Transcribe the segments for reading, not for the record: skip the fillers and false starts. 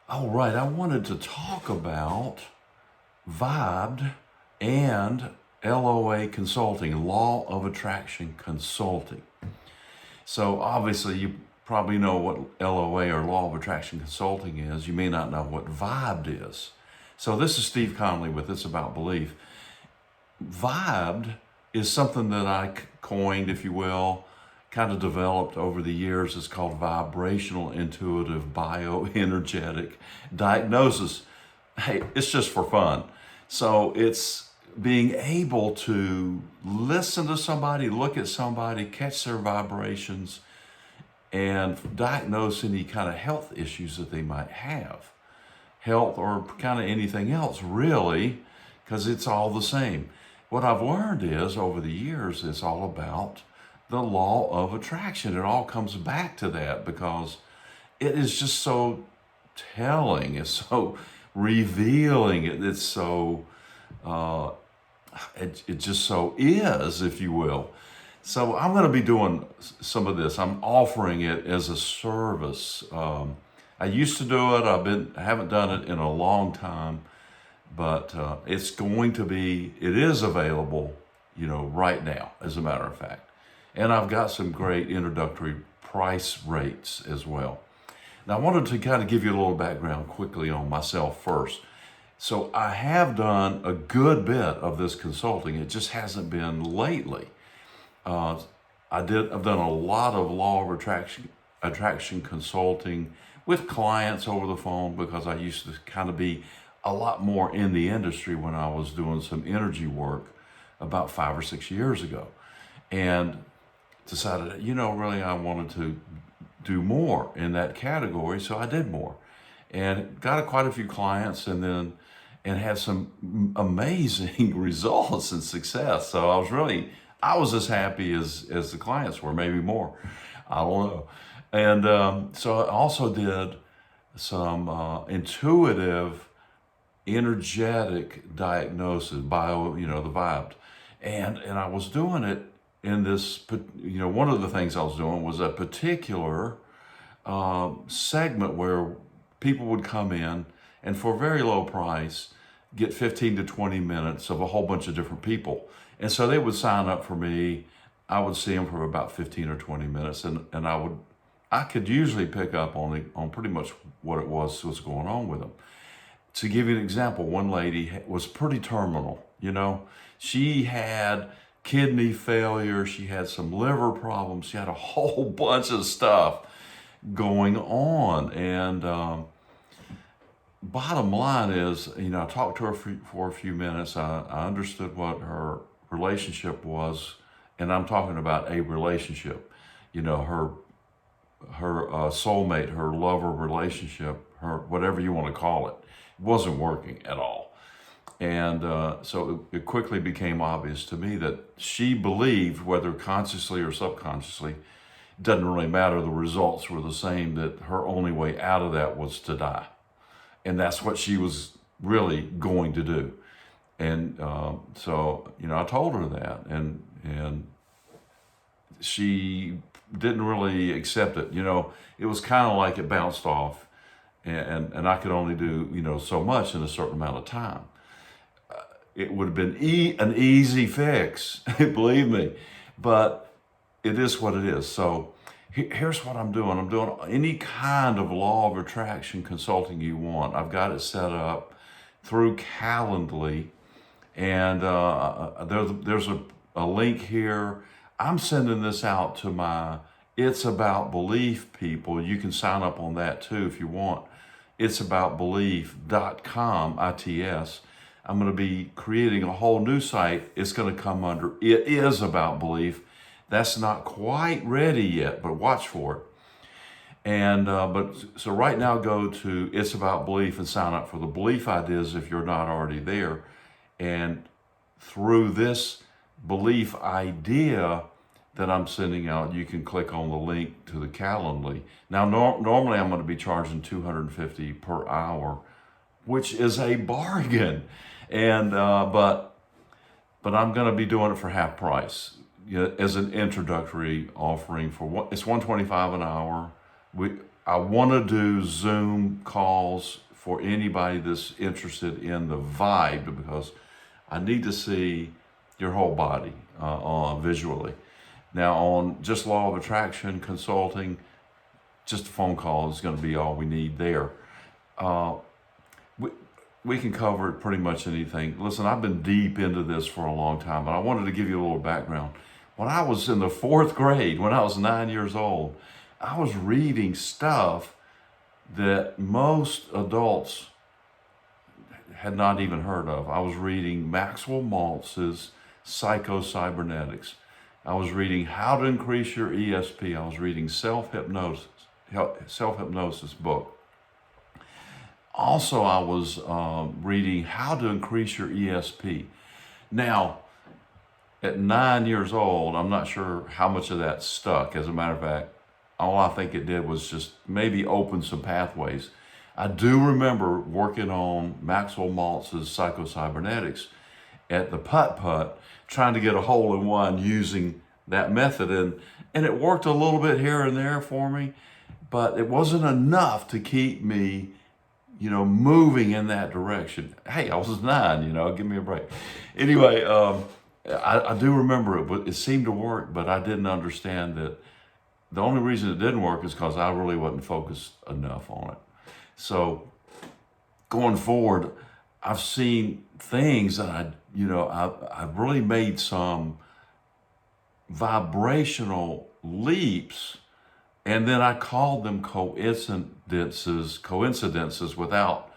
All right, I wanted to talk about V.I.B.E.D and LOA Consulting, Law of Attraction Consulting. So obviously you probably know what LOA or Law of Attraction Consulting is. You may not know what V.I.B.E.D is. So this is Steve Conley with It's About Belief. V.I.B.E.D is something that I coined, if you will, kind of developed over the years. It's called Vibrational Intuitive Bioenergetic Diagnosis. Hey, it's just for fun. So it's being able to listen to somebody, look at somebody, catch their vibrations, and diagnose any kind of health issues that they might have. Health or kind of anything else, really, because it's all the same. What I've learned is, over the years, it's all about the law of attraction. It all comes back to that because it is just so telling. It's so revealing. It's so, it just so is, if you will. So I'm going to be doing some of this. I'm offering it as a service. I used to do it. I haven't done it in a long time, but it's going to be, it is available, right now, as a matter of fact. And I've got some great introductory price rates as well. Now, I wanted to kind of give you a little background quickly on myself first. So I have done a good bit of this consulting. It just hasn't been lately. I've done a lot of law of attraction consulting with clients over the phone because I used to kind of be a lot more in the industry when I was doing some energy work about 5 or 6 years ago, and decided, really I wanted to do more in that category, so I did more and got quite a few clients, and had some amazing results and success. So I was as happy as the clients were, maybe more. I don't know. And so I also did some intuitive, energetic diagnosis, the V.I.B.E.D. And I was doing it in this, one of the things I was doing was a particular segment where people would come in and for a very low price get 15 to 20 minutes of a whole bunch of different people. And so they would sign up for me. I would see them for about 15 or 20 minutes, and I could usually pick up on pretty much what was going on with them. To give you an example, one lady was pretty terminal. She had kidney failure, she had some liver problems, she had a whole bunch of stuff going on. And bottom line is, I talked to her for a few minutes. I understood what her relationship was, and I'm talking about a relationship. Her soulmate, her lover relationship, her whatever you want to call it, wasn't working at all. And so it quickly became obvious to me that she believed, whether consciously or subconsciously, doesn't really matter, the results were the same, that her only way out of that was to die. And that's what she was really going to do. And so, I told her that, and she didn't really accept it. It was kind of like it bounced off, and I could only do, so much in a certain amount of time. It would have been an easy fix, believe me, but it is what it is. So here's what I'm doing. I'm doing any kind of law of attraction consulting you want. I've got it set up through Calendly, and there's a link here. I'm sending this out to my It's About Belief people. You can sign up on that too if you want. It's About Belief.com, ITS. I'm going to be creating a whole new site. It's going to come under It Is About Belief. That's not quite ready yet, but watch for it. And so right now, go to It's About Belief and sign up for the belief ideas if you're not already there. And through this belief idea that I'm sending out, you can click on the link to the Calendly. Now, normally I'm going to be charging $250 per hour, which is a bargain. And but I'm going to be doing it for half price, as an introductory offering for it's $125 an hour. I want to do Zoom calls for anybody that's interested in the V.I.B.E.D because I need to see your whole body visually. Now, on just law of attraction consulting, just a phone call is going to be all we need there. We can cover pretty much anything. Listen, I've been deep into this for a long time, but I wanted to give you a little background. When I was in the 4th grade, when I was 9 years old, I was reading stuff that most adults had not even heard of. I was reading Maxwell Maltz's Psycho-Cybernetics. I was reading How to Increase Your ESP. I was reading self-hypnosis book. Also, I was reading How to Increase Your ESP. Now, at 9 years old, I'm not sure how much of that stuck. As a matter of fact, all I think it did was just maybe open some pathways. I do remember working on Maxwell Maltz's Psycho-Cybernetics at the putt-putt, trying to get a hole-in-one using that method. And it worked a little bit here and there for me, but it wasn't enough to keep me, moving in that direction. Hey, I was 9, give me a break. Anyway, I do remember it, but it seemed to work, but I didn't understand that the only reason it didn't work is because I really wasn't focused enough on it. So going forward, I've seen things that I've really made some vibrational leaps, and then I called them coincidences without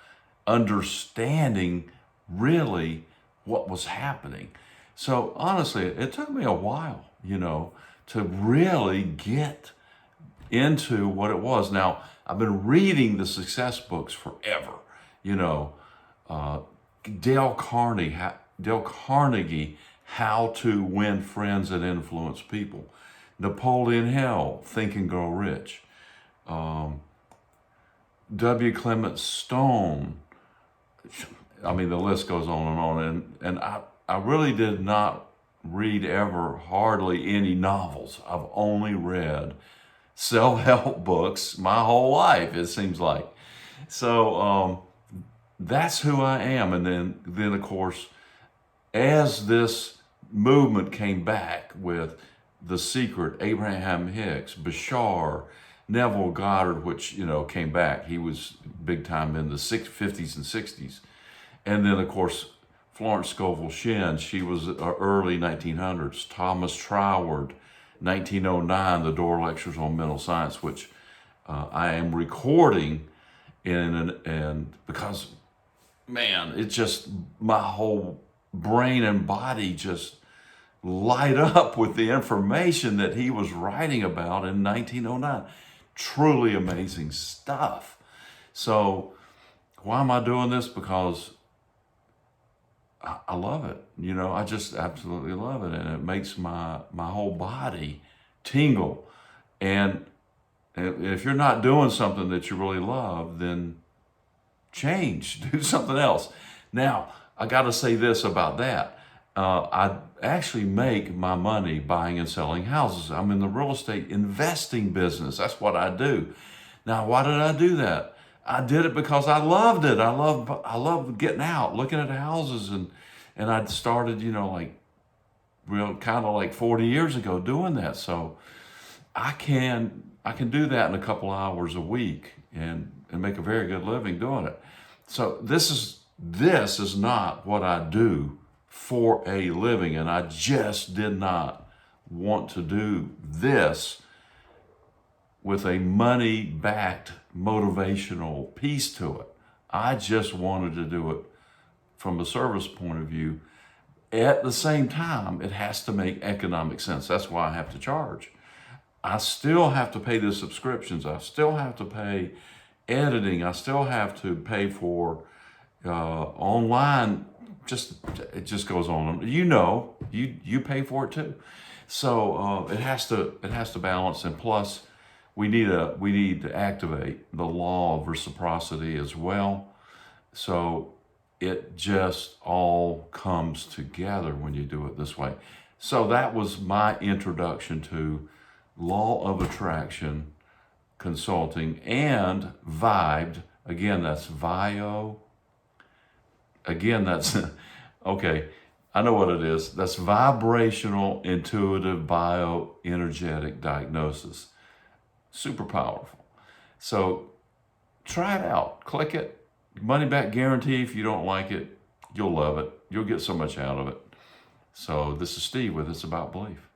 understanding really what was happening. So honestly, it took me a while, to really get into what it was. Now, I've been reading the success books forever. Dale Carnegie, How to Win Friends and Influence People. Napoleon Hill, Think and Grow Rich. W. Clement Stone. I mean, the list goes on and on. And I really did not read ever hardly any novels. I've only read self-help books my whole life, it seems like. So that's who I am. And then of course, as this movement came back with The Secret, Abraham Hicks, Bashar, Neville Goddard, which came back. He was big time in the 50s and 60s. And then of course, Florence Scovel Shinn, she was early 1900s. Thomas Troward, 1909, the Door Lectures on Mental Science, which I am recording and because, man, it just, my whole brain and body just light up with the information that he was writing about in 1909. Truly amazing stuff. So why am I doing this? Because I love it. I just absolutely love it. And it makes my whole body tingle. And if you're not doing something that you really love, then change, do something else. Now, I got to say this about that. I actually make my money buying and selling houses. I'm in the real estate investing business. That's what I do. Now, why did I do that? I did it because I loved it. I love getting out, looking at houses, and I started, kind of like 40 years ago doing that. So I can do that in a couple hours a week and make a very good living doing it. So this is not what I do for a living, and I just did not want to do this with a money-backed motivational piece to it. I just wanted to do it from a service point of view. At the same time, it has to make economic sense. That's why I have to charge. I still have to pay the subscriptions. I still have to pay editing. I still have to pay for online. It just goes on. You pay for it too. So it has to balance, and plus we need to activate the law of reciprocity as well. So it just all comes together when you do it this way. So that was my introduction to law of attraction Consulting and V.I.B.E.D. Again, that's VIO. Again, that's, okay, I know what it is. That's Vibrational Intuitive Bioenergetic Diagnosis. Super powerful. So try it out. Click it. Money back guarantee. If you don't like it, you'll love it. You'll get so much out of it. So this is Steve with It's About Belief.